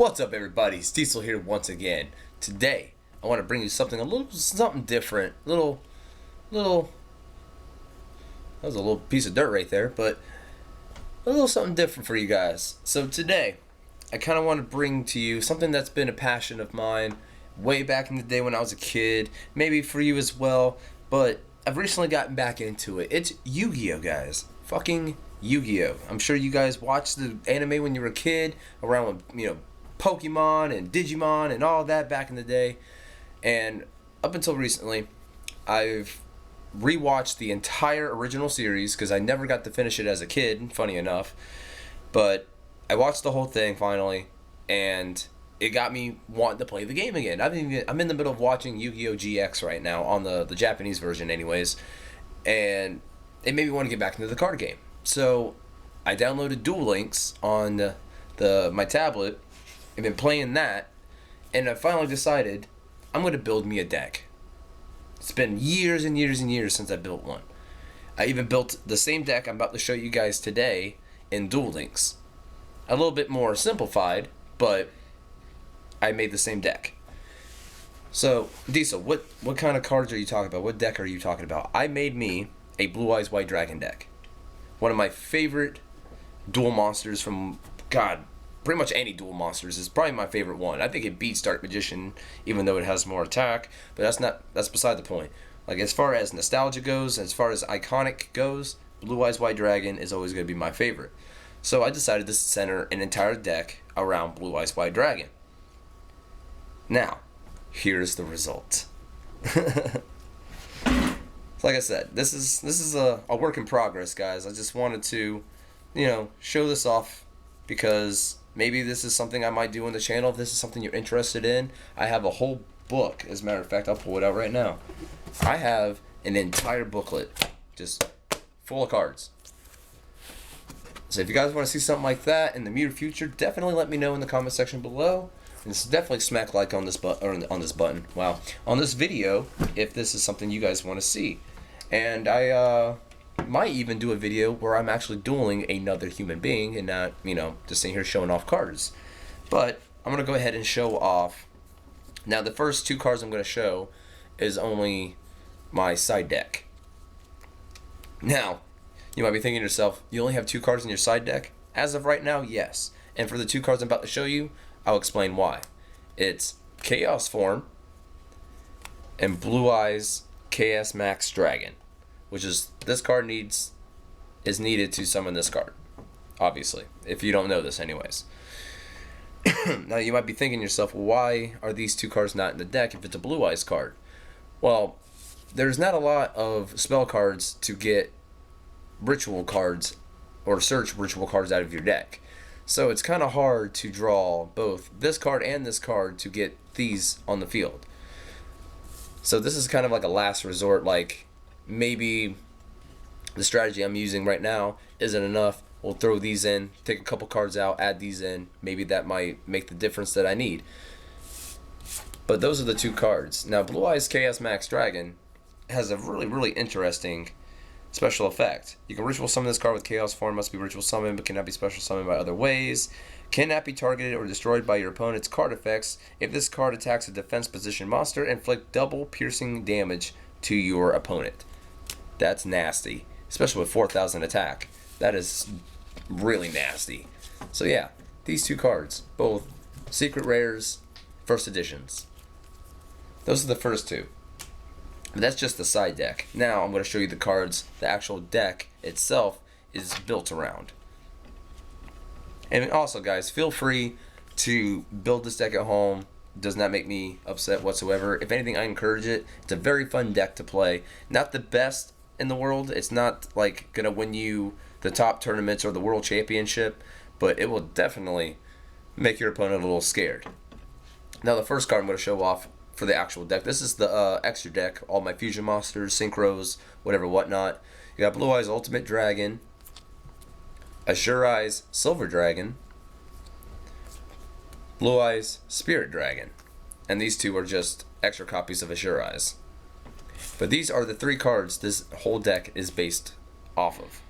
What's up, everybody? TwiztiD here once again. Today, I want to bring you something different. Little. That was a little piece of dirt right there, but a little something different for you guys. So today, I kind of want to bring to you something that's been a passion of mine way back in the day when I was a kid. Maybe for you as well, but I've recently gotten back into it. It's Yu-Gi-Oh, guys. Fucking Yu-Gi-Oh. I'm sure you guys watched the anime when you were a kid, around when, Pokemon and Digimon and all that back in the day. And up until recently, I've rewatched the entire original series because I never got to finish it as a kid, funny enough. But I watched the whole thing finally, and it got me wanting to play the game again. I'm in the middle of watching Yu-Gi-Oh! GX right now, on the Japanese version anyways, and it made me want to get back into the card game. So I downloaded Duel Links on my tablet. I've been playing that, and I finally decided I'm going to build me a deck. It's been years and years and years since I built one. I even built the same deck I'm about to show you guys today in Duel Links. A little bit more simplified, but I made the same deck. So, Diesel, what kind of cards are you talking about? What deck are you talking about? I made me a Blue Eyes White Dragon deck. One of my favorite duel monsters from, pretty much any duel monsters is probably my favorite one. I think it beats Dark Magician, even though it has more attack, but that's beside the point. Like, as far as nostalgia goes, as far as iconic goes, Blue Eyes White Dragon is always going to be my favorite. So I decided to center an entire deck around Blue Eyes White Dragon. Now, here's the result. Like I said, this is a work in progress, guys. I just wanted to, show this off because maybe this is something I might do on the channel. If this is something you're interested in, I have a whole book. As a matter of fact, I'll pull it out right now. I have an entire booklet just full of cards. So if you guys want to see something like that in the near future, definitely let me know in the comment section below. And definitely smack like on this button. Wow, on this video if this is something you guys want to see. And I might even do a video where I'm actually dueling another human being and not, just sitting here showing off cards. But I'm going to go ahead and show off. Now, the first two cards I'm going to show is only my side deck. Now, you might be thinking to yourself, you only have two cards in your side deck? As of right now, yes. And for the two cards I'm about to show you, I'll explain why. It's Chaos Form and Blue Eyes KS Max Dragon, which is this card is needed to summon this card, obviously, if you don't know this anyways. Now you might be thinking to yourself, well, why are these two cards not in the deck if it's a Blue Eyes card? Well, there's not a lot of spell cards to get ritual cards or search ritual cards out of your deck. So it's kind of hard to draw both this card and this card to get these on the field. So this is kind of like a last resort, like maybe the strategy I'm using right now isn't enough. We'll throw these in, take a couple cards out, add these in. Maybe that might make the difference that I need. But those are the two cards. Now, Blue Eyes KS Max Dragon has a really, really interesting special effect. You can ritual summon this card with Chaos Form, must be ritual summoned, but cannot be special summoned by other ways. Cannot be targeted or destroyed by your opponent's card effects. If this card attacks a defense position monster, inflict double piercing damage to your opponent. That's nasty, especially with 4,000 attack. That is really nasty. So yeah, these two cards, both secret rares, first editions. Those are the first two. But that's just the side deck. Now I'm going to show you the cards the actual deck itself is built around. And also, guys, feel free to build this deck at home. It does not make me upset whatsoever. If anything, I encourage it. It's a very fun deck to play. Not the best in the world. It's not like going to win you the top tournaments or the world championship, but it will definitely make your opponent a little scared. Now, the first card I'm going to show off for the actual deck. This is the extra deck. All my fusion monsters, synchros, whatever, whatnot. You got Blue Eyes Ultimate Dragon, Azure Eyes Silver Dragon, Blue Eyes Spirit Dragon, and these two are just extra copies of Azure Eyes. But these are the three cards this whole deck is based off of.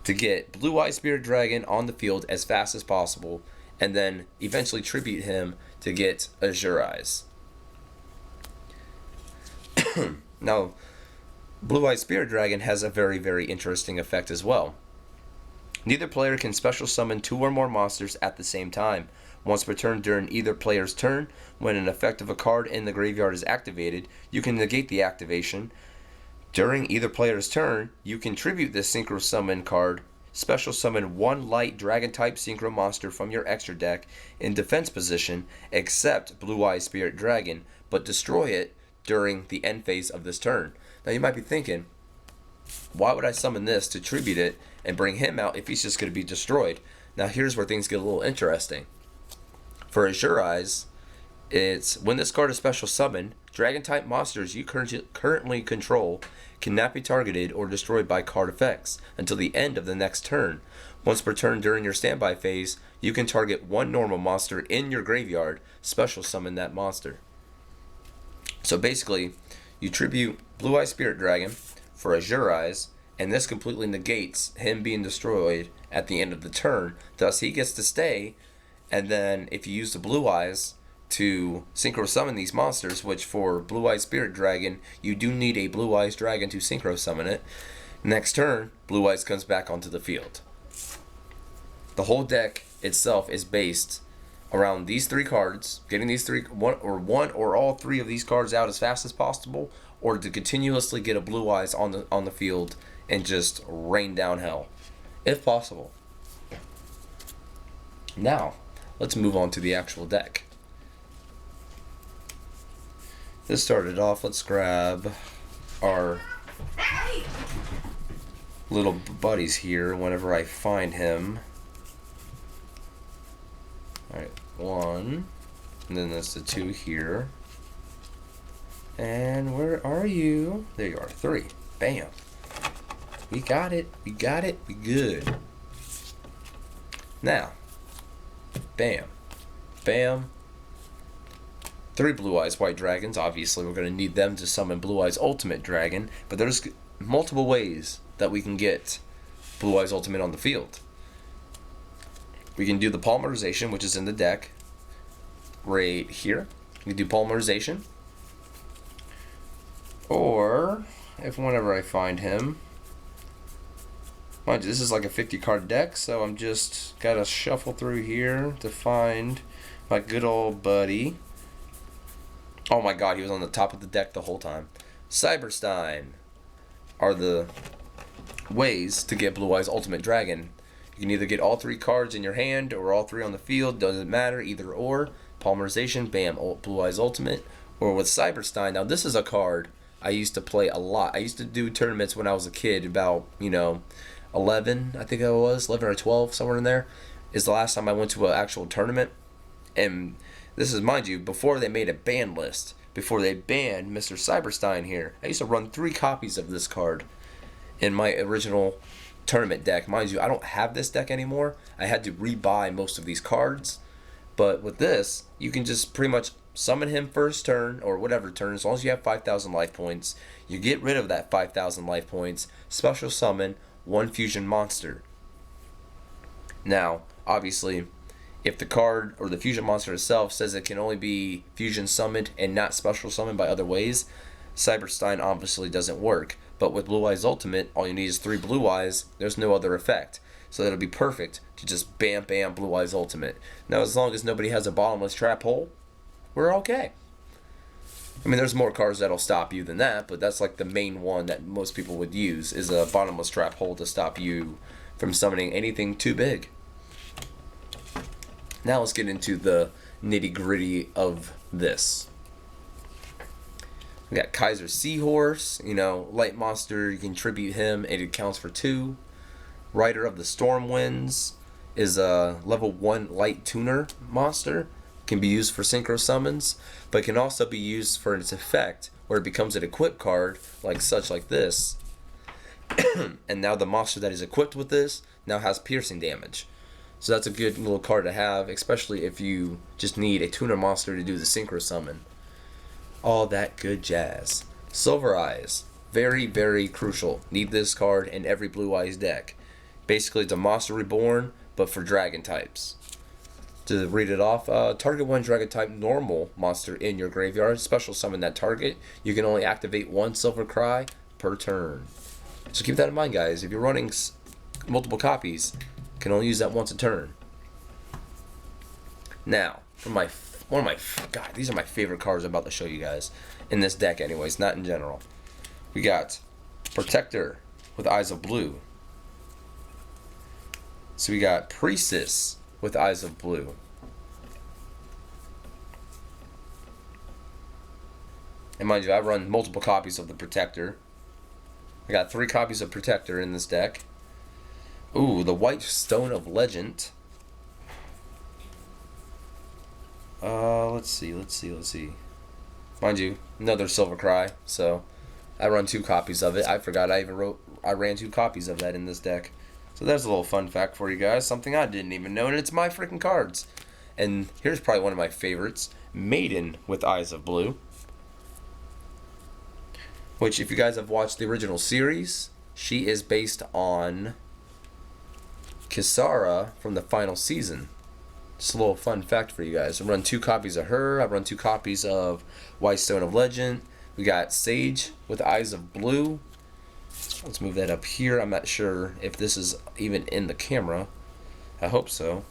To get Blue Eyes Spirit Dragon on the field as fast as possible and then eventually tribute him to get Azure Eyes. Now, Blue-Eyed Spirit Dragon has a very, very interesting effect as well. Neither player can special summon 2 or more monsters at the same time. Once per turn during either player's turn, when an effect of a card in the graveyard is activated, you can negate the activation. During either player's turn, you can tribute this Synchro Summon card, special summon 1 light dragon type Synchro monster from your extra deck in defense position, except Blue-Eyed Spirit Dragon, but destroy it during the end phase of this turn. Now you might be thinking, why would I summon this to tribute it and bring him out if he's just going to be destroyed? Now here's where things get a little interesting. For Azure Eyes, it's when this card is special summoned, dragon type monsters you currently control cannot be targeted or destroyed by card effects until the end of the next turn. Once per turn during your standby phase, you can target 1 normal monster in your graveyard, special summon that monster. So basically, you tribute Blue-Eyed Spirit Dragon for Azure Eyes, and this completely negates him being destroyed at the end of the turn. Thus, he gets to stay, and then if you use the Blue Eyes to Synchro Summon these monsters, which for Blue-Eyed Spirit Dragon, you do need a Blue Eyes Dragon to Synchro Summon it, next turn, Blue Eyes comes back onto the field. The whole deck itself is based around these 3 cards, getting these one or all 3 of these cards out as fast as possible, or to continuously get a Blue Eyes on the field and just rain down hell, if possible. Now, let's move on to the actual deck. This started off, let's grab our little buddies here whenever I find him. Alright, 1, and then that's the 2 here. And where are you? There you are, 3. Bam. We got it, we good. Now, bam, bam. 3 Blue Eyes White Dragons. Obviously, we're going to need them to summon Blue Eyes Ultimate Dragon, but there's multiple ways that we can get Blue Eyes Ultimate on the field. We can do the polymerization, which is in the deck right here. We can do polymerization. Or, if whenever I find him, mind you, this is like a 50 card deck, so I'm just got to shuffle through here to find my good old buddy. Oh my god, he was on the top of the deck the whole time. Cyberstein are the ways to get Blue Eyes Ultimate Dragon. You can either get all 3 cards in your hand or all 3 on the field, doesn't matter, either or. Polymerization, bam, Blue Eyes Ultimate. Or with Cyberstein, now this is a card I used to play a lot. I used to do tournaments when I was a kid, about, 11, I think I was, 11 or 12, somewhere in there, is the last time I went to an actual tournament. And this is, mind you, before they made a ban list, before they banned Mr. Cyberstein here. I used to run 3 copies of this card in my original tournament deck. Mind you, I don't have this deck anymore. I had to rebuy most of these cards. But with this, you can just pretty much summon him first turn, or whatever turn, as long as you have 5,000 life points. You get rid of that 5,000 life points, special summon 1 fusion monster. Now, obviously, if the card or the fusion monster itself says it can only be fusion summoned and not special summoned by other ways, Cyberstein obviously doesn't work. But with Blue Eyes Ultimate, all you need is 3 Blue Eyes. There's no other effect. So it'll be perfect to just bam bam Blue Eyes Ultimate. Now, as long as nobody has a bottomless trap hole, we're okay. I mean, there's more cards that'll stop you than that, but that's like the main one that most people would use, is a bottomless trap hole to stop you from summoning anything too big. Now let's get into the nitty-gritty of this. We got Kaiser Seahorse, light monster, you can tribute him, and it counts for 2. Rider of the Stormwinds is a level 1 light tuner monster. Can be used for synchro summons, but can also be used for its effect, where it becomes an equip card, like this. And now the monster that is equipped with this now has piercing damage. So that's a good little card to have, especially if you just need a tuner monster to do the synchro summon. All that good jazz. Silver Eyes, very, very crucial. Need this card in every Blue Eyes deck. Basically, it's a monster reborn, but for dragon types. To read it off, target one dragon type normal monster in your graveyard. Special summon that target. You can only activate one Silver Cry per turn. So keep that in mind, guys. If you're running multiple copies, you can only use that once a turn. Now, for God, these are my favorite cards I'm about to show you guys in this deck, anyways, not in general. We got Protector with Eyes of Blue. So we got Priestess with Eyes of Blue. And mind you, I run multiple copies of the Protector. I got 3 copies of Protector in this deck. Ooh, the White Stone of Legend. Let's see. Mind you, another Silver Cry, so I run 2 copies of it. I forgot I ran 2 copies of that in this deck. So there's a little fun fact for you guys, something I didn't even know, and it's my freaking cards. And here's probably one of my favorites, Maiden with Eyes of Blue. Which, if you guys have watched the original series, she is based on Kisara from the final season. Just a little fun fact for you guys. I run 2 copies of her. I run 2 copies of White Stone of Legend. We got Sage with Eyes of Blue. Let's move that up here. I'm not sure if this is even in the camera. I hope so.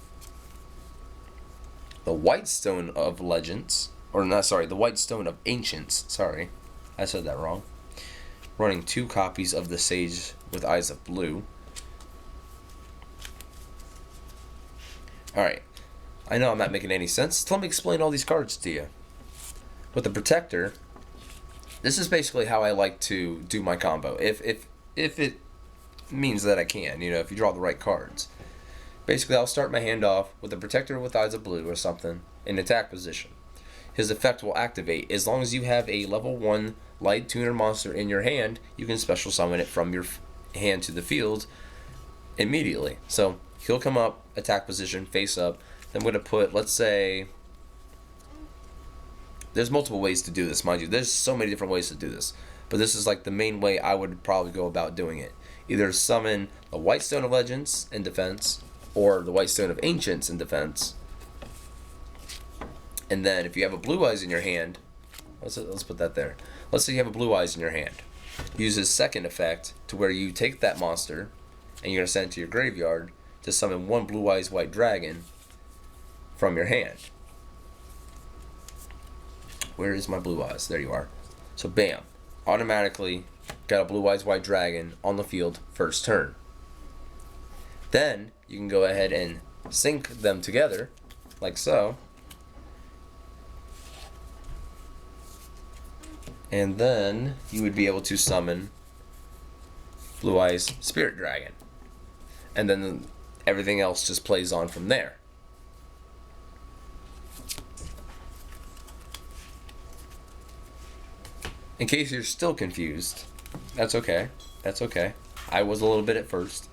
The White Stone of Legends. Or not, sorry, the White Stone of Ancients. Sorry, I said that wrong. Running 2 copies of the Sage with Eyes of Blue. Alright. I know I'm not making any sense. So let me explain all these cards to you. With the Protector, this is basically how I like to do my combo. If it means that I can, you know, if you draw the right cards. Basically, I'll start my hand off with the Protector with Eyes of Blue or something in attack position. His effect will activate. As long as you have a level 1 light tuner monster in your hand, you can special summon it from your hand to the field immediately. So he'll come up, attack position, face up. Then I'm going to put, let's say, there's multiple ways to do this, mind you. There's so many different ways to do this. But this is like the main way I would probably go about doing it. Either summon the White Stone of Legends in defense, or the White Stone of Ancients in defense. And then if you have a Blue Eyes in your hand, let's put that there. Let's say you have a Blue Eyes in your hand. Use his second effect to where you take that monster and you're going to send it to your graveyard to summon 1 Blue Eyes White Dragon from your hand. Where is my Blue Eyes? There you are. So bam, automatically got a Blue Eyes White Dragon on the field first turn. Then you can go ahead and sync them together like so. And then you would be able to summon Blue Eyes Spirit Dragon. And then everything else just plays on from there. In case you're still confused, that's okay. That's okay. I was a little bit at first.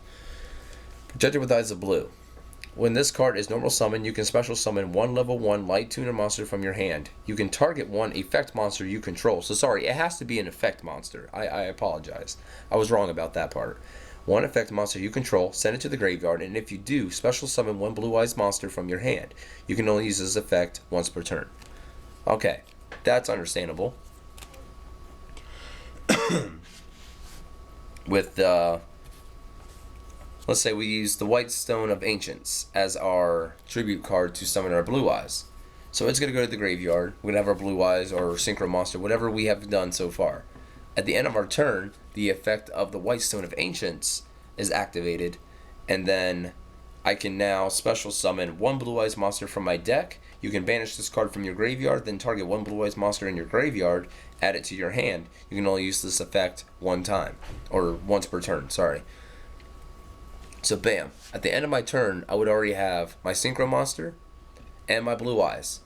Protector with Eyes of Blue. When this card is normal summon, you can special summon 1 level 1 light tuner monster from your hand. You can target 1 effect monster you control. So sorry, it has to be an effect monster. I apologize. I was wrong about that part. 1 effect monster you control, send it to the graveyard, and if you do, special summon 1 Blue Eyes monster from your hand. You can only use this effect once per turn. Okay, that's understandable. With let's say we use the White Stone of Ancients as our tribute card to summon our Blue Eyes. So it's going to go to the graveyard. We're going to have our Blue Eyes or Synchro Monster, whatever we have done so far. At the end of our turn, the effect of the White Stone of Ancients is activated, and then I can now special summon 1 Blue Eyes monster from my deck. You can banish this card from your graveyard, then target 1 Blue Eyes monster in your graveyard, add it to your hand. You can only use this effect 1 time, or once per turn, sorry. So bam, at the end of my turn, I would already have my Synchro Monster and my Blue Eyes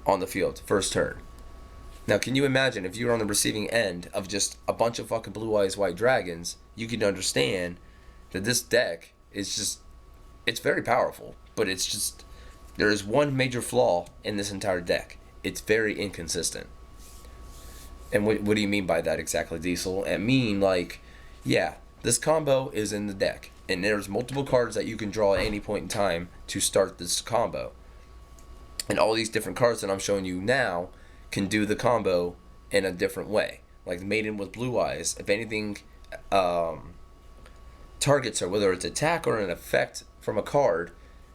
on the field, first turn. Now can you imagine if you were on the receiving end of just a bunch of fucking Blue Eyes White Dragons, you can understand that this deck is just, it's very powerful, but it's just, there is one major flaw in this entire deck. It's very inconsistent. And what do you mean by that exactly, Diesel? I mean, like, yeah, this combo is in the deck. And there's multiple cards that you can draw at any point in time to start this combo. And all these different cards that I'm showing you now can do the combo in a different way. Like Maiden with Blue Eyes, if anything targets her, whether it's attack or an effect from a card,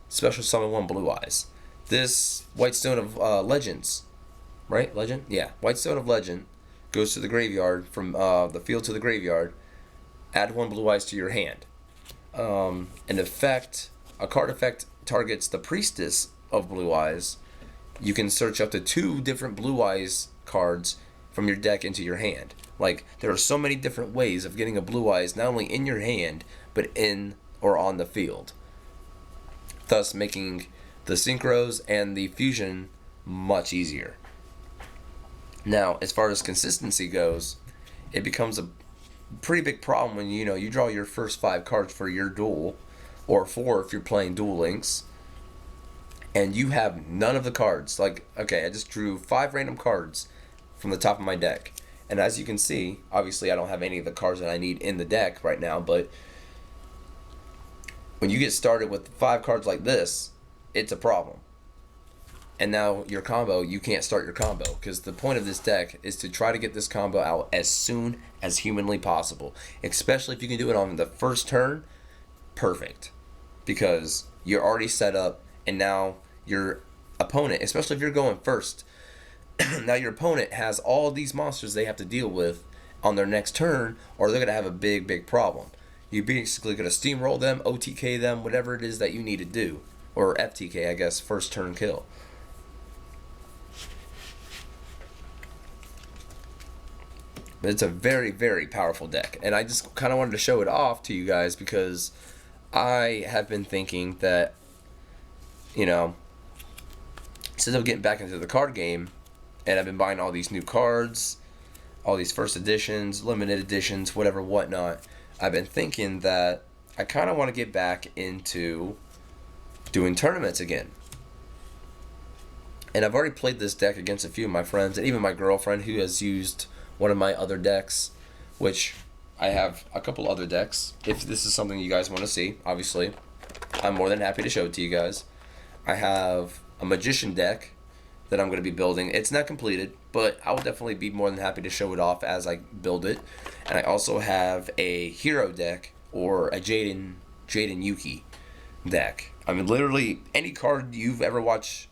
special summon 1 Blue Eyes. This White Stone of Legends, right? Legend? Yeah. White Stone of Legend goes to the graveyard, from the field to the graveyard. Add 1 Blue Eyes to your hand. An effect, a card effect targets the Priestess of Blue Eyes. You can search up to 2 different Blue Eyes cards from your deck into your hand. Like, there are so many different ways of getting a Blue Eyes not only in your hand, but in or on the field, thus making the synchros and the fusion much easier. Now, as far as consistency goes, it becomes a pretty big problem when you draw your first 5 cards for your duel, or 4 if you're playing Duel Links, and you have none of the cards. Like, okay, I just drew 5 random cards from the top of my deck, and as you can see, obviously I don't have any of the cards that I need in the deck right now, but when you get started with 5 cards like this, it's a problem. And now your combo, you can't start your combo, because the point of this deck is to try to get this combo out as soon as humanly possible. Especially if you can do it on the first turn, perfect. Because you're already set up, and now your opponent, especially if you're going first, now your opponent has all these monsters they have to deal with on their next turn, or they're going to have a big, big problem. You're basically going to steamroll them, OTK them, whatever it is that you need to do. Or FTK, I guess, first turn kill. But it's a very, very powerful deck. And I just kind of wanted to show it off to you guys because I have been thinking that, since I'm getting back into the card game, and I've been buying all these new cards, all these first editions, limited editions, whatever, whatnot, I've been thinking that I kind of want to get back into doing tournaments again. And I've already played this deck against a few of my friends, and even my girlfriend, who has used one of my other decks, which I have a couple other decks. If this is something you guys want to see, obviously, I'm more than happy to show it to you guys. I have a Magician deck that I'm going to be building. It's not completed, but I will definitely be more than happy to show it off as I build it. And I also have a Hero deck, or a Jaden Yuki deck. I mean, literally any card you've ever watched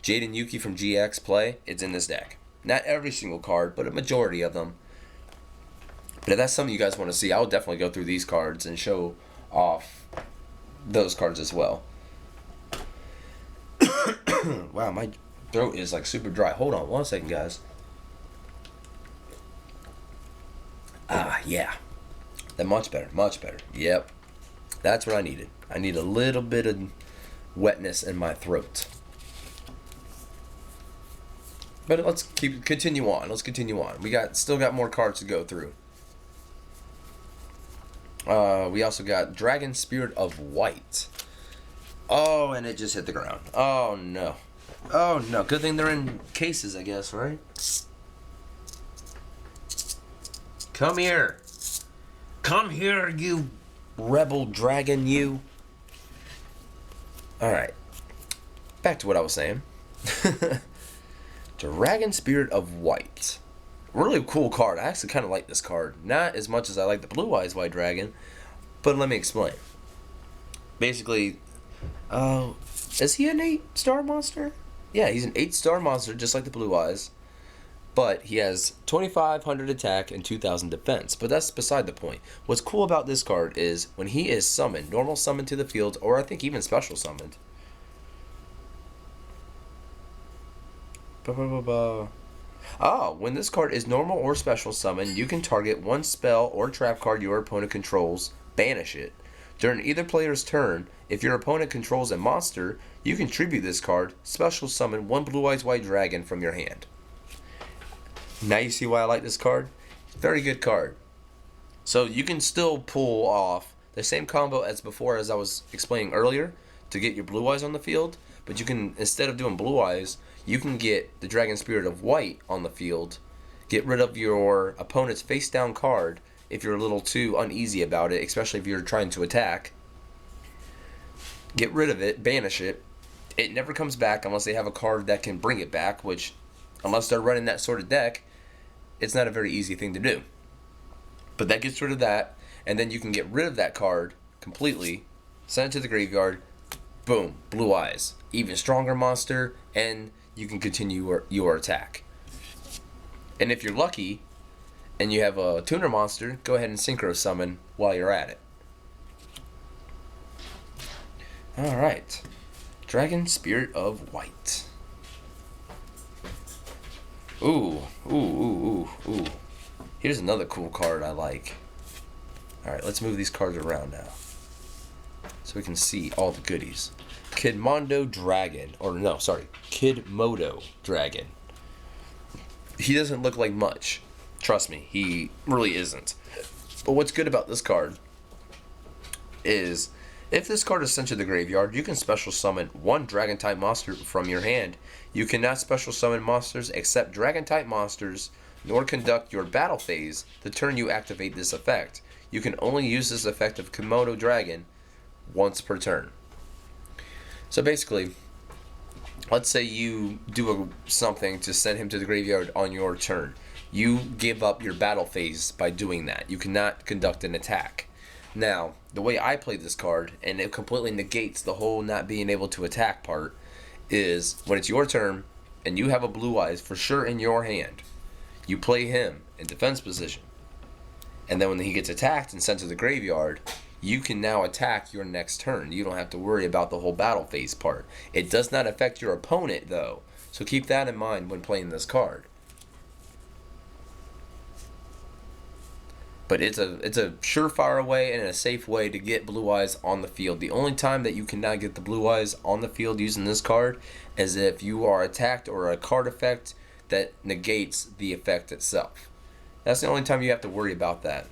Jaden Yuki from GX play, it's in this deck. Not every single card, but a majority of them. But if that's something you guys want to see, I'll definitely go through these cards and show off those cards as well. Wow, my throat is like super dry. Hold on one second, guys. Yeah. That much better, much better. Yep. That's what I needed. I need a little bit of wetness in my throat. But let's continue on. Let's continue on. We still got more cards to go through. We also got Dragon Spirit of White. Oh, and it just hit the ground. Oh no. Oh no. Good thing they're in cases, I guess, right? Come here. Come here, you rebel dragon, you. Alright. Back to what I was saying. Dragon Spirit of White. Really cool card. I actually kind of like this card. Not as much as I like the Blue Eyes White Dragon, but let me explain. Basically, is he an 8-star monster? Yeah, he's an 8-star monster, just like the Blue Eyes. But he has 2,500 attack and 2,000 defense. But that's beside the point. What's cool about this card is when he is summoned, normal summoned to the field, or I think even special summoned. When this card is normal or special summoned, you can target one spell or trap card your opponent controls, banish it. During either player's turn, if your opponent controls a monster, you can tribute this card, special summon one Blue Eyes White Dragon from your hand. Now you see why I like this card? Very good card. So you can still pull off the same combo as before, as I was explaining earlier, to get your Blue Eyes on the field, but you can, instead of doing Blue Eyes, you can get the Dragon Spirit of White on the field, get rid of your opponent's face down card, if you're a little too uneasy about it, especially if you're trying to attack, get rid of it, banish it. It never comes back unless they have a card that can bring it back, which, unless they're running that sort of deck, it's not a very easy thing to do. But that gets rid of that, and then you can get rid of that card completely, send it to the graveyard, boom, Blue Eyes. Even stronger monster, and you can continue your attack. And if you're lucky, and you have a tuner monster, go ahead and synchro summon while you're at it. Alright. Dragon Spirit of White. Ooh. Here's another cool card I like. Alright, let's move these cards around now, so we can see all the goodies. Kidmodo Dragon. Kidmodo Dragon. He doesn't look like much. Trust me, he really isn't. But what's good about this card is, if this card is sent to the graveyard, you can special summon one Dragon-type monster from your hand. You cannot special summon monsters except Dragon-type monsters, nor conduct your battle phase the turn you activate this effect. You can only use this effect of Kidmodo Dragon once per turn. So basically, let's say you do something to send him to the graveyard on your turn. You give up your battle phase by doing that. You cannot conduct an attack. Now, the way I play this card, and it completely negates the whole not being able to attack part, is when it's your turn and you have a Blue Eyes for sure in your hand, you play him in defense position. And then when he gets attacked and sent to the graveyard, you can now attack your next turn. You don't have to worry about the whole battle phase part. It does not affect your opponent, though, so keep that in mind when playing this card. But it's a surefire way and a safe way to get Blue Eyes on the field. The only time that you cannot get the Blue Eyes on the field using this card is if you are attacked or a card effect that negates the effect itself. That's the only time you have to worry about that.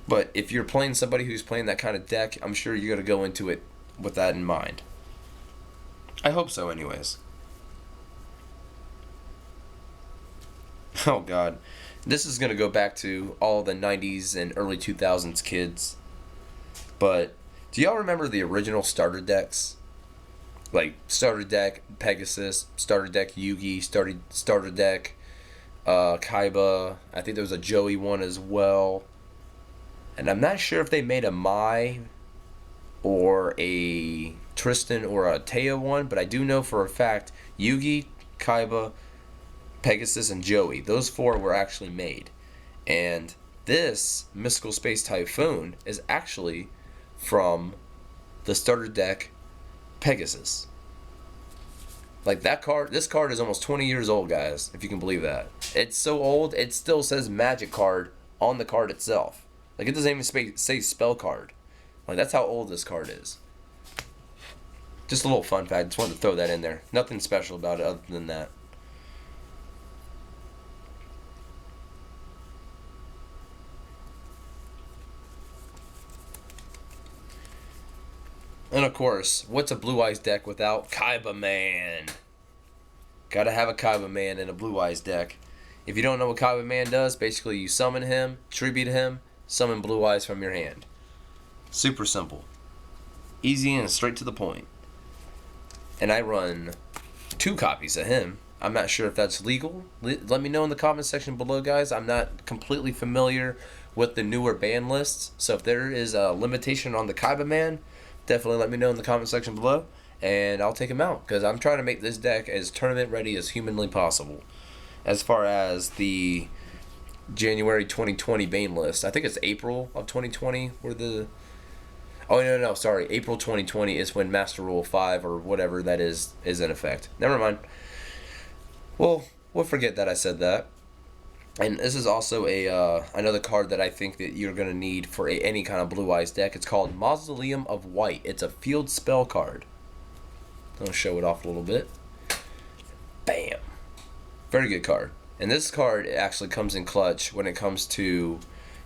But if you're playing somebody who's playing that kind of deck, I'm sure you're going to go into it with that in mind. I hope so anyways. Oh god. This is going to go back to all the 90s and early 2000s kids. But do y'all remember the original starter decks? Like starter deck Pegasus, starter deck Yugi, starter deck Kaiba. I think there was a Joey one as well. And I'm not sure if they made a Mai or a Tristan or a Taya one, but I do know for a fact Yugi, Kaiba, Pegasus, and Joey, those four were actually made. And this Mystical Space Typhoon is actually from the starter deck Pegasus. Like that card, this card is almost 20 years old, guys, if you can believe that. It's so old, it still says Magic card on the card itself. Like, it doesn't even say spell card. Like, that's how old this card is. Just a little fun fact. Just wanted to throw that in there. Nothing special about it other than that. And of course, what's a Blue Eyes deck without Kaiba Man? Gotta have a Kaiba Man in a Blue Eyes deck. If you don't know what Kaiba Man does, basically you summon him, tribute him, summon Blue Eyes from your hand. Super simple. Easy and straight to the point. And I run 2 copies of him. I'm not sure if that's legal. Let me know in the comment section below, guys. I'm not completely familiar with the newer ban lists. So if there is a limitation on the Kaiba Man, definitely let me know in the comment section below. And I'll take him out. Because I'm trying to make this deck as tournament ready as humanly possible. As far as the January 2020 ban list, I think it's April of 2020 where the... Oh, no, sorry. April 2020 is when Master Rule 5 or whatever that is in effect. Never mind. Well, we'll forget that I said that. And this is also another card that I think that you're going to need for any kind of Blue Eyes deck. It's called Mausoleum of White. It's a field spell card. I'll show it off a little bit. Bam. Very good card. And this card actually comes in clutch when it comes to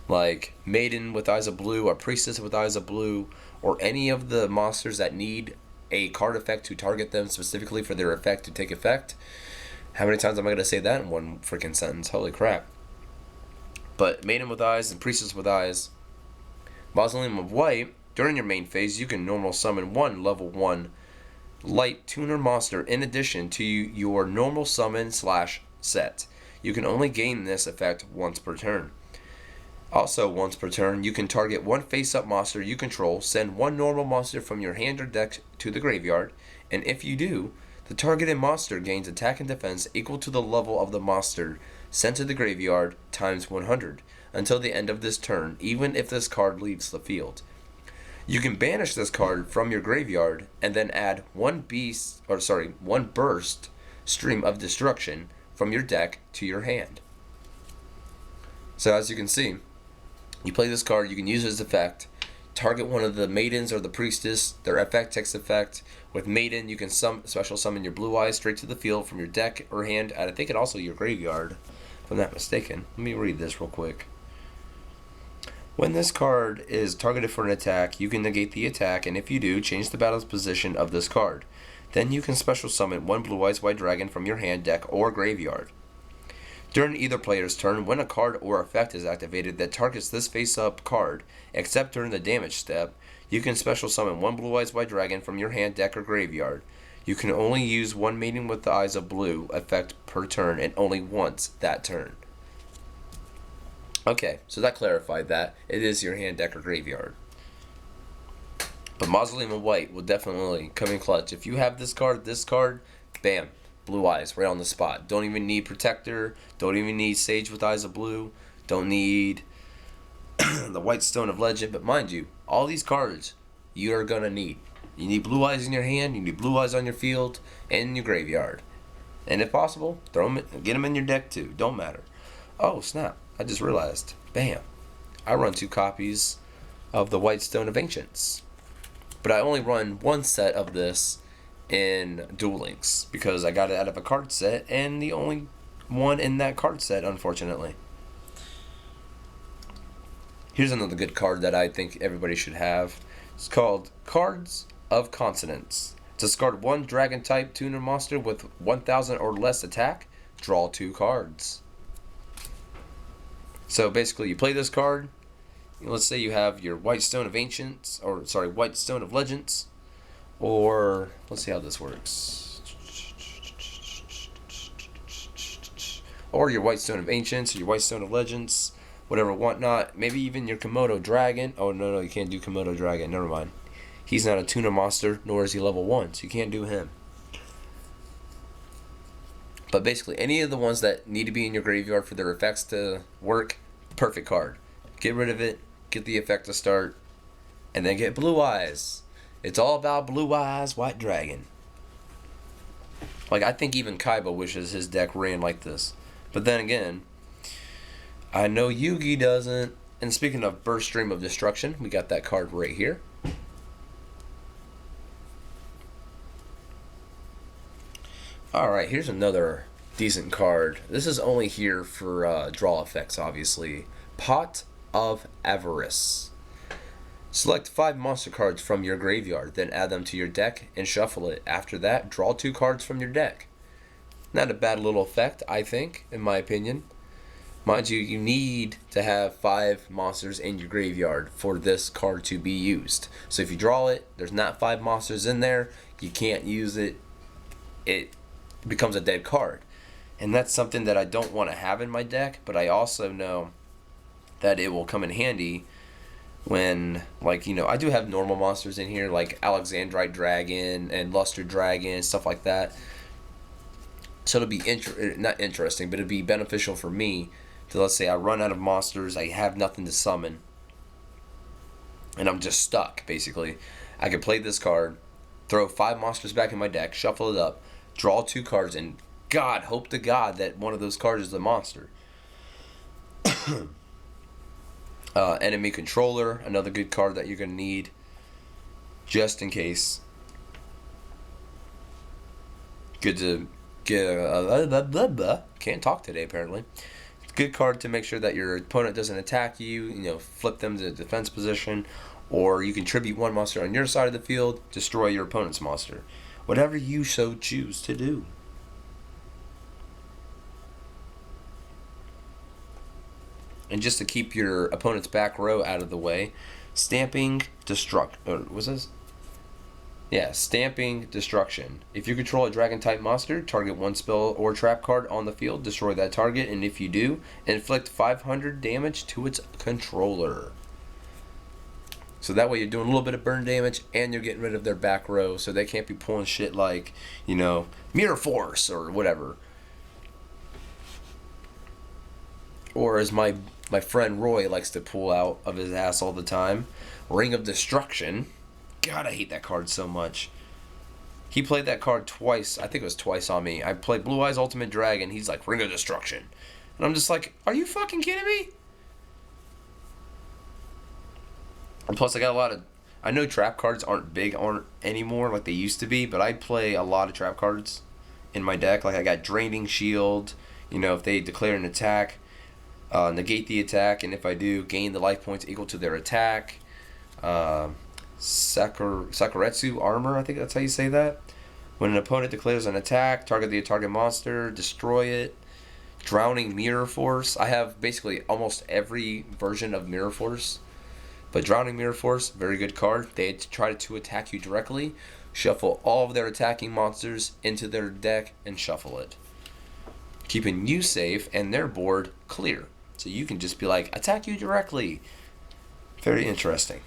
like Maiden with Eyes of Blue or Priestess with Eyes of Blue or any of the monsters that need a card effect to target them specifically for their effect to take effect. How many times am I going to say that in one freaking sentence? Holy crap. But Maiden with Eyes and Priestess with Eyes. Mausoleum of White, during your main phase, you can normal summon one level 1 light tuner monster in addition to your normal summon / set. You can only gain this effect once per turn. Also, once per turn, you can target one face-up monster you control, send one normal monster from your hand or deck to the graveyard, and if you do, the targeted monster gains attack and defense equal to the level of the monster sent to the graveyard times 100 until the end of this turn, even if this card leaves the field. You can banish this card from your graveyard and then add one burst stream of destruction from your deck to your hand. So as you can see, you play this card, you can use its effect, target one of the Maidens or the Priestess, their effect takes effect. With Maiden, you can special summon your Blue Eyes straight to the field from your deck or hand, and I think it also your graveyard, if I'm not mistaken. Let me read this real quick. When this card is targeted for an attack, you can negate the attack, and if you do, change the battle's position of this card. Then you can special summon one Blue Eyes White Dragon from your hand, deck, or graveyard. During either player's turn, when a card or effect is activated that targets this face-up card, except during the damage step, you can special summon one Blue Eyes White Dragon from your hand, deck, or graveyard. You can only use one Maiden with the Eyes of Blue effect per turn, and only once that turn. Okay, so that clarified that. It is your hand, deck, or graveyard. But Mausoleum of White will definitely come in clutch. If you have this card, bam, Blue Eyes right on the spot. Don't even need Protector. Don't even need Sage with Eyes of Blue. Don't need the White Stone of Legend. But mind you, all these cards you are going to need. You need Blue Eyes in your hand. You need Blue Eyes on your field and in your graveyard. And if possible, get them in your deck too. Don't matter. Oh, snap. I just realized. Bam. I run 2 copies of the White Stone of Ancients. But I only run one set of this in Duel Links because I got it out of a card set and the only one in that card set, unfortunately. Here's another good card that I think everybody should have. It's called Cards of Consonance. Discard one Dragon type tuner monster with 1000 or less attack. Draw 2 cards. So basically, you play this card. Let's say you have your White Stone of Ancients, White Stone of Legends, or let's see how this works. Or your White Stone of Ancients, or your White Stone of Legends, whatever, whatnot. Maybe even your Komodo Dragon. Oh no, you can't do Komodo Dragon. Never mind. He's not a tuner monster, nor is he level 1, so you can't do him. But basically, any of the ones that need to be in your graveyard for their effects to work, perfect card. Get rid of it, get the effect to start, and then get Blue Eyes. It's all about Blue Eyes White Dragon. Like, I think even Kaiba wishes his deck ran like this. But then again, I know Yugi doesn't. And speaking of Burst Stream of Destruction, we got that card right here. Alright, here's another decent card. This is only here for draw effects, obviously. Pot of Avarice. Select 5 monster cards from your graveyard, then add them to your deck and shuffle it. After that, draw 2 cards from your deck. Not a bad little effect, I think, in my opinion. Mind you, you need to have 5 monsters in your graveyard for this card to be used. So if you draw it, there's not 5 monsters in there, you can't use it. It becomes a dead card. And that's something that I don't want to have in my deck, but I also know that it will come in handy when, like, you know, I do have normal monsters in here, like Alexandrite Dragon and Luster Dragon, stuff like that. So it'll be not interesting, but it'll be beneficial for me to, let's say I run out of monsters, I have nothing to summon, and I'm just stuck, basically. I can play this card, throw 5 monsters back in my deck, shuffle it up, draw 2 cards, and hope to God that one of those cards is the monster. Enemy Controller, another good card that you're going to need, just in case. Good to get can't talk today, apparently. Good card to make sure that your opponent doesn't attack you, you know, flip them to defense position, or you can tribute 1 monster on your side of the field, destroy your opponent's monster. Whatever you so choose to do. And just to keep your opponent's back row out of the way, Stamping Destruct. Was this? Yeah, Stamping Destruction. If you control a dragon-type monster, target one spell or trap card on the field, destroy that target, and if you do, inflict 500 damage to its controller. So that way you're doing a little bit of burn damage, and you're getting rid of their back row, so they can't be pulling shit like, you know, Mirror Force or whatever. Or as my friend Roy likes to pull out of his ass all the time, Ring of Destruction. God, I hate that card so much. He played that card twice. I think it was twice on me. I played Blue Eyes Ultimate Dragon. He's like, Ring of Destruction. And I'm just like, are you fucking kidding me? And plus, I got a lot of... I know trap cards aren't big anymore like they used to be, but I play a lot of trap cards in my deck. Like, I got Draining Shield. You know, if they declare an attack, negate the attack. And if I do, gain the life points equal to their attack. Sakuretsu Armor, I think that's how you say that. When an opponent declares an attack, target the target monster, destroy it. Drowning Mirror Force. I have basically almost every version of Mirror Force. But Drowning Mirror Force, very good card. They try to attack you directly. Shuffle all of their attacking monsters into their deck and shuffle it. Keeping you safe and their board clear. So you can just be like, attack you directly. Very interesting.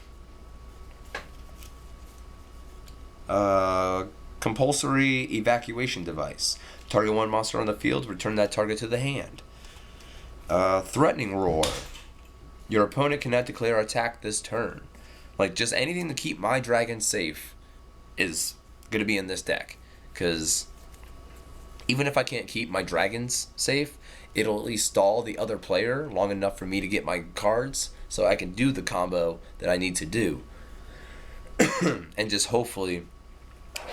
Compulsory Evacuation Device. Target one monster on the field, return that target to the hand. Threatening Roar. Your opponent cannot declare attack this turn. Like, just anything to keep my dragon safe is going to be in this deck. Because even if I can't keep my dragons safe, it'll at least stall the other player long enough for me to get my cards so I can do the combo that I need to do. And just hopefully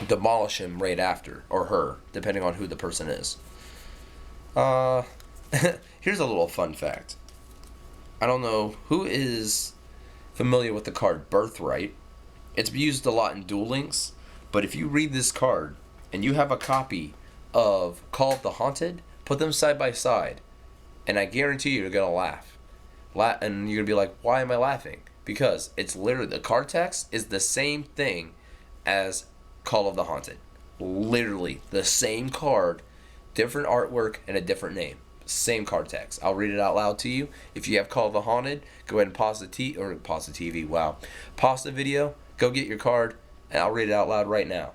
demolish him right after, or her, depending on who the person is. Here's a little fun fact. I don't know who is familiar with the card Birthright. It's used a lot in Duel Links, but if you read this card and you have a copy of Call of the Haunted, put them side by side, and I guarantee you're gonna laugh. And you're gonna be like, why am I laughing? Because it's literally, the card text is the same thing as Call of the Haunted. Literally the same card, different artwork, and a different name. Same card text. I'll read it out loud to you. If you have Call of the Haunted, go ahead and pause the TV. Wow. Pause the video. Go get your card, and I'll read it out loud right now.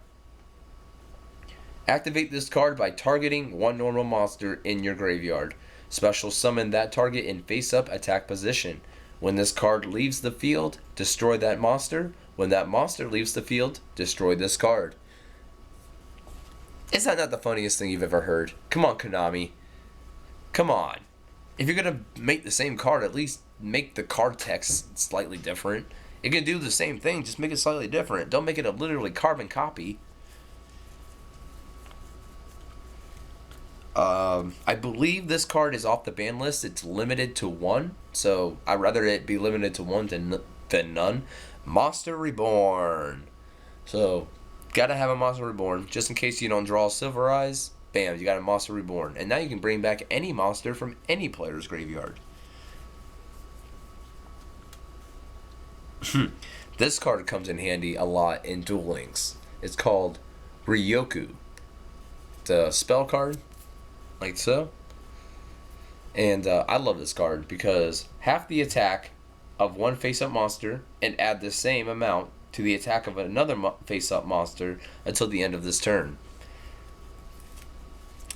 Activate this card by targeting one normal monster in your graveyard. Special summon that target in face-up attack position. When this card leaves the field, destroy that monster. When that monster leaves the field, destroy this card. Is that not the funniest thing you've ever heard? Come on, Konami. Come on. If you're going to make the same card, at least make the card text slightly different. You can do the same thing, just make it slightly different. Don't make it a literally carbon copy. I believe this card is off the ban list. It's limited to one, so I'd rather it be limited to one than none. Monster Reborn. So, gotta have a Monster Reborn, just in case you don't draw Silver Eyes. Bam, you got a Monster Reborn. And now you can bring back any monster from any player's graveyard. This card comes in handy a lot in Duel Links. It's called Ryoku. It's a spell card, like so. And I love this card because half the attack of one face-up monster and add the same amount to the attack of another face-up monster until the end of this turn.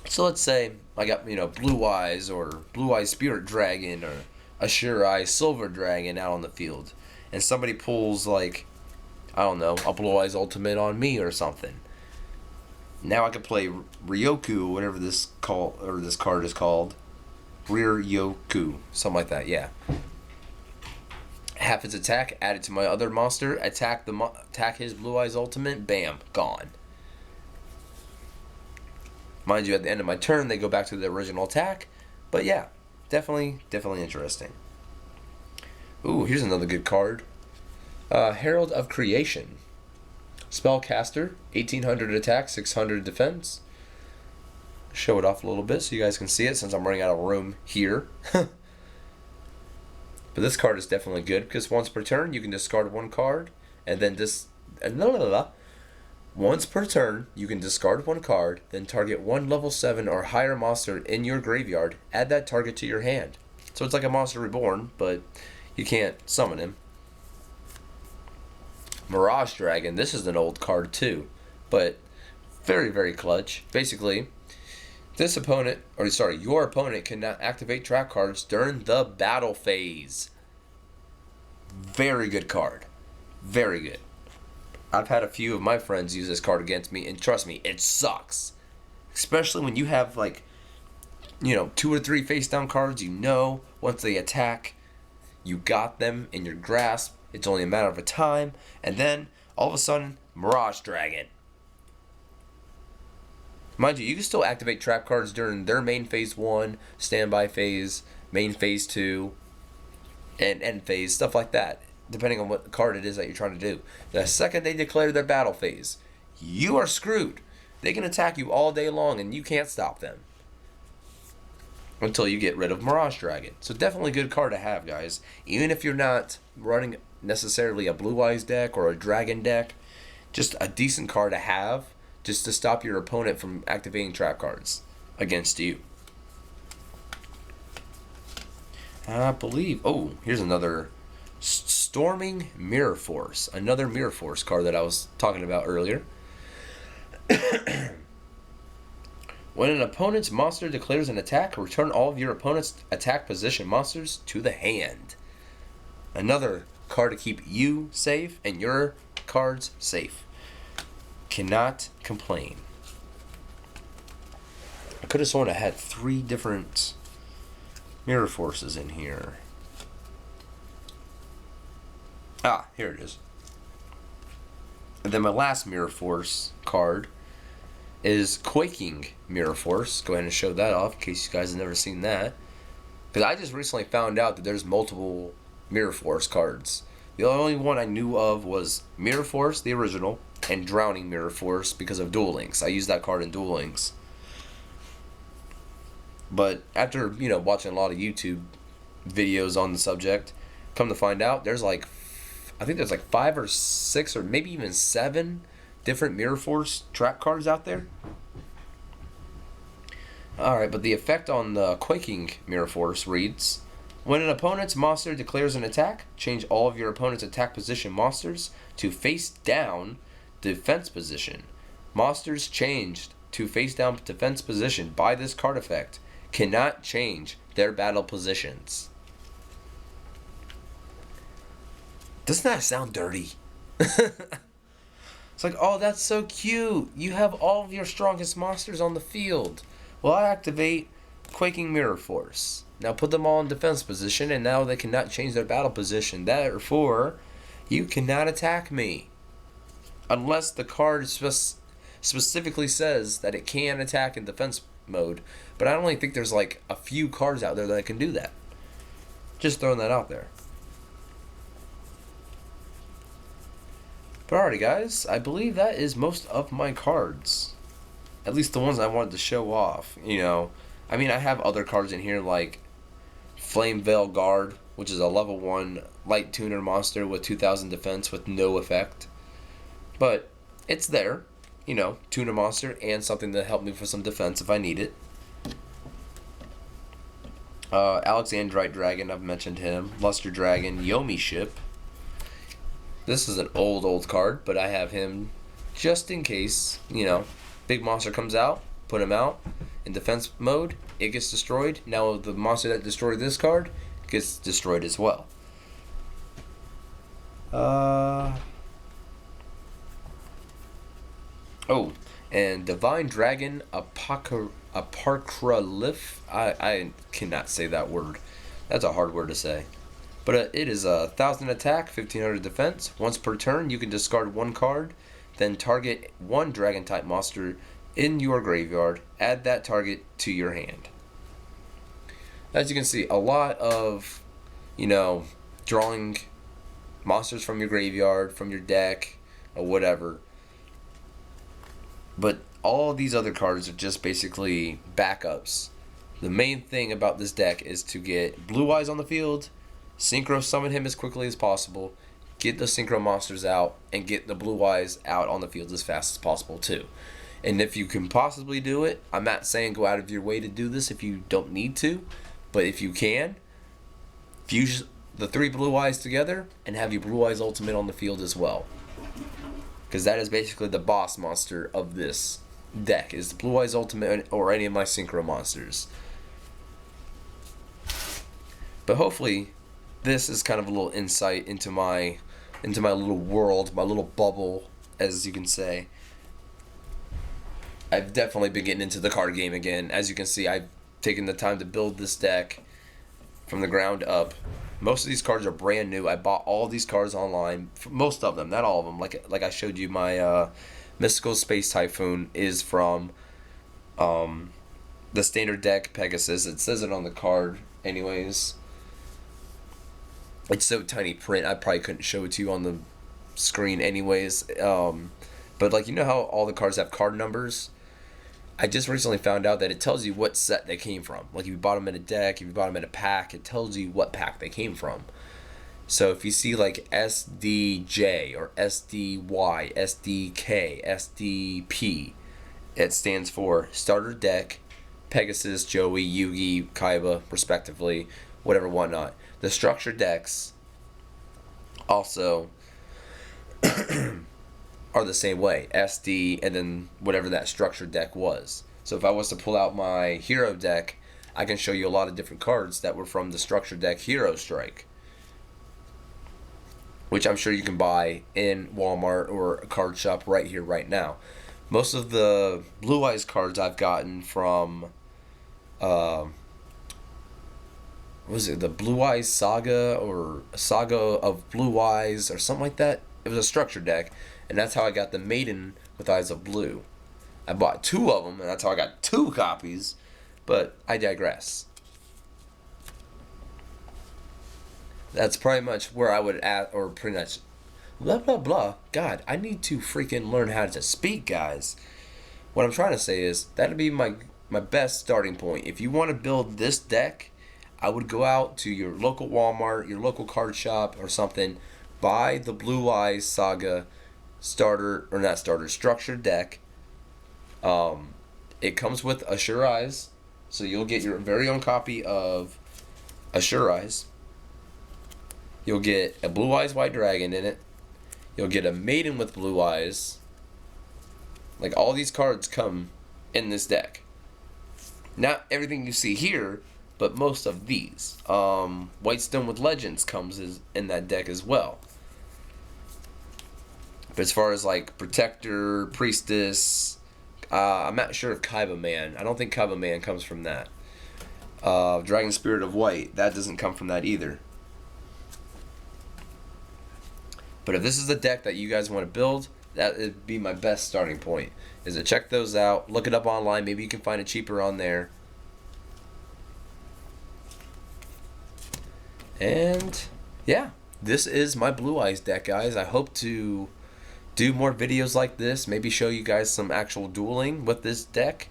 So let's say I got, Blue Eyes or Blue Eyes Spirit Dragon or a Sure Eyes Silver Dragon out on the field. And somebody pulls, like, I don't know, a Blue Eyes Ultimate on me or something. Now I can play Ryoku, whatever this card is called. Ryoku, something like that, yeah. Half its attack added to my other monster, attack his Blue Eyes Ultimate, bam, gone. Mind you, at the end of my turn, they go back to the original attack. But yeah, definitely interesting. Ooh, here's another good card. Herald of Creation. Spellcaster, 1800 attack, 600 defense. Show it off a little bit so you guys can see it since I'm running out of room here. But this card is definitely good because once per turn you can discard one card, and then once per turn you can discard one card, then target one level 7 or higher monster in your graveyard. Add that target to your hand. So it's like a Monster Reborn, but you can't summon him. Mirage Dragon. This is an old card too, but very, very clutch. Basically, your opponent cannot activate trap cards during the battle phase. Very good card. Very good. I've had a few of my friends use this card against me, and trust me, it sucks. Especially when you have, like, 2 or 3 face down cards, once they attack, you got them in your grasp. It's only a matter of time, and then all of a sudden, Mirage Dragon. Mind you, you can still activate trap cards during their main phase 1, standby phase, main phase 2, and end phase, stuff like that, depending on what card it is that you're trying to do. The second they declare their battle phase, you are screwed. They can attack you all day long, and you can't stop them until you get rid of Mirage Dragon. So definitely a good card to have, guys. Even if you're not running necessarily a Blue Eyes deck or a Dragon deck, just a decent card to have, just to stop your opponent from activating trap cards against you. I believe, here's another Storming Mirror Force. Another Mirror Force card that I was talking about earlier. When an opponent's monster declares an attack, return all of your opponent's attack position monsters to the hand. Another card to keep you safe and your cards safe. Cannot complain. I could have sworn I had 3 different Mirror Forces in here. Here it is. And then my last Mirror Force card is Quaking Mirror Force. Go ahead and show that off in case you guys have never seen that. Because I just recently found out that there's multiple Mirror Force cards. The only one I knew of was Mirror Force, the original, and Drowning Mirror Force because of Duel Links. I used that card in Duel Links. But after, watching a lot of YouTube videos on the subject, come to find out, there's like 5 or 6 or maybe even 7 different Mirror Force trap cards out there. Alright, but the effect on the Quaking Mirror Force reads, when an opponent's monster declares an attack, change all of your opponent's attack position monsters to face down defense position. Monsters changed to face down defense position by this card effect cannot change their battle positions. Doesn't that sound dirty? It's like, oh, that's so cute. You have all of your strongest monsters on the field. Well, I activate Quaking Mirror Force. Now put them all in defense position, and now they cannot change their battle position. Therefore, you cannot attack me. Unless the card specifically says that it can attack in defense mode. But I only think there's like a few cards out there that can do that. Just throwing that out there. But alrighty, guys, I believe that is most of my cards. At least the ones I wanted to show off, I mean, I have other cards in here like Flame Veil Guard, which is a level 1 light tuner monster with 2000 defense with no effect. But it's there, tuner monster and something to help me for some defense if I need it. Alexandrite Dragon, I've mentioned him. Luster Dragon, Yomi Ship. This is an old card, but I have him just in case, big monster comes out, put him out in defense mode, it gets destroyed. Now the monster that destroyed this card gets destroyed as well. And Divine Dragon Apocalyph. I cannot say that word. That's a hard word to say. But it is 1,000 attack, 1,500 defense. Once per turn, you can discard one card, then target one dragon-type monster in your graveyard. Add that target to your hand. As you can see, a lot of, drawing monsters from your graveyard, from your deck, or whatever. But all of these other cards are just basically backups. The main thing about this deck is to get Blue Eyes on the field, Synchro summon him as quickly as possible, get the synchro monsters out, and get the blue eyes out on the field as fast as possible too. And if you can possibly do it, I'm not saying go out of your way to do this if you don't need to, but if you can, fuse the 3 blue eyes together and have your blue eyes ultimate on the field as well. Because that is basically the boss monster of this deck, is the blue eyes ultimate or any of my synchro monsters. But hopefully this is kind of a little insight into my little world, my little bubble, as you can say. I've definitely been getting into the card game again. As you can see, I've taken the time to build this deck from the ground up. Most of these cards are brand new. I bought all these cards online. Most of them, not all of them. Like I showed you, my Mystical Space Typhoon is from the standard deck Pegasus. It says it on the card anyways. It's so tiny print, I probably couldn't show it to you on the screen anyways. But like, you know how all the cards have card numbers? I just recently found out that it tells you what set they came from. Like if you bought them in a deck, if you bought them in a pack, it tells you what pack they came from. So if you see like SDJ or SDY, SDK, SDP, it stands for Starter Deck, Pegasus, Joey, Yugi, Kaiba, respectively, whatever, whatnot. The structure decks also are the same way, SD and then whatever that structured deck was. So if I was to pull out my hero deck, I can show you a lot of different cards that were from the structured deck Hero Strike, which I'm sure you can buy in Walmart or a card shop right here, right now. Most of the Blue Eyes cards I've gotten from, what was it, the Blue Eyes Saga or Saga of Blue Eyes or something like that? It was a structured deck, and that's how I got the Maiden with Eyes of Blue. I bought 2 of them, and that's how I got 2 copies, but I digress. That's pretty much where I would add, or pretty much, blah, blah, blah. God, I need to freaking learn how to speak, guys. What I'm trying to say is, that'd be my best starting point. If you want to build this deck, I would go out to your local Walmart, your local card shop, or something, buy the Blue Eyes Saga structured deck. It comes with Assure Eyes, so you'll get your very own copy of Assure Eyes. You'll get a Blue Eyes White Dragon in it. You'll get a Maiden with Blue Eyes. Like, all these cards come in this deck. Not everything you see here, but most of these. White Stone with Legends comes in that deck as well. But as far as like Protector, Priestess, I'm not sure if Kaiba Man. I don't think Kaiba Man comes from that. Dragon Spirit of White, that doesn't come from that either. But if this is the deck that you guys want to build, that would be my best starting point. Is to check those out, look it up online. Maybe you can find it cheaper on there. And yeah, this is my Blue Eyes deck, guys. I hope to do more videos like this. Maybe show you guys some actual dueling with this deck.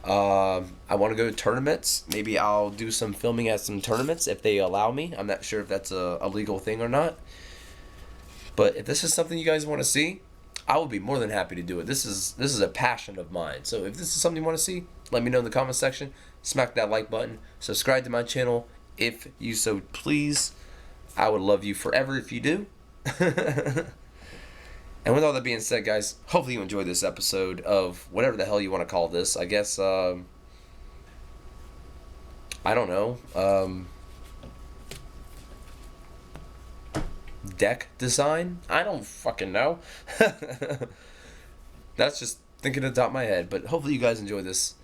I want to go to tournaments. Maybe I'll do some filming at some tournaments if they allow me. I'm not sure if that's a legal thing or not. But if this is something you guys want to see, I will be more than happy to do it. This is a passion of mine. So if this is something you want to see, let me know in the comment section. Smack that like button. Subscribe to my channel if you so please. I would love you forever if you do. And with all that being said, guys, hopefully you enjoyed this episode of whatever the hell you want to call this. I guess, I don't know. Deck design? I don't fucking know. That's just thinking on top of my head. But hopefully you guys enjoy this.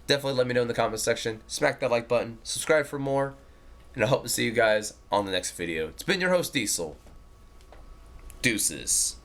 Definitely let me know in the comment section. Smack that like button. Subscribe for more. And I hope to see you guys on the next video. It's been your host, Diesel. Deuces.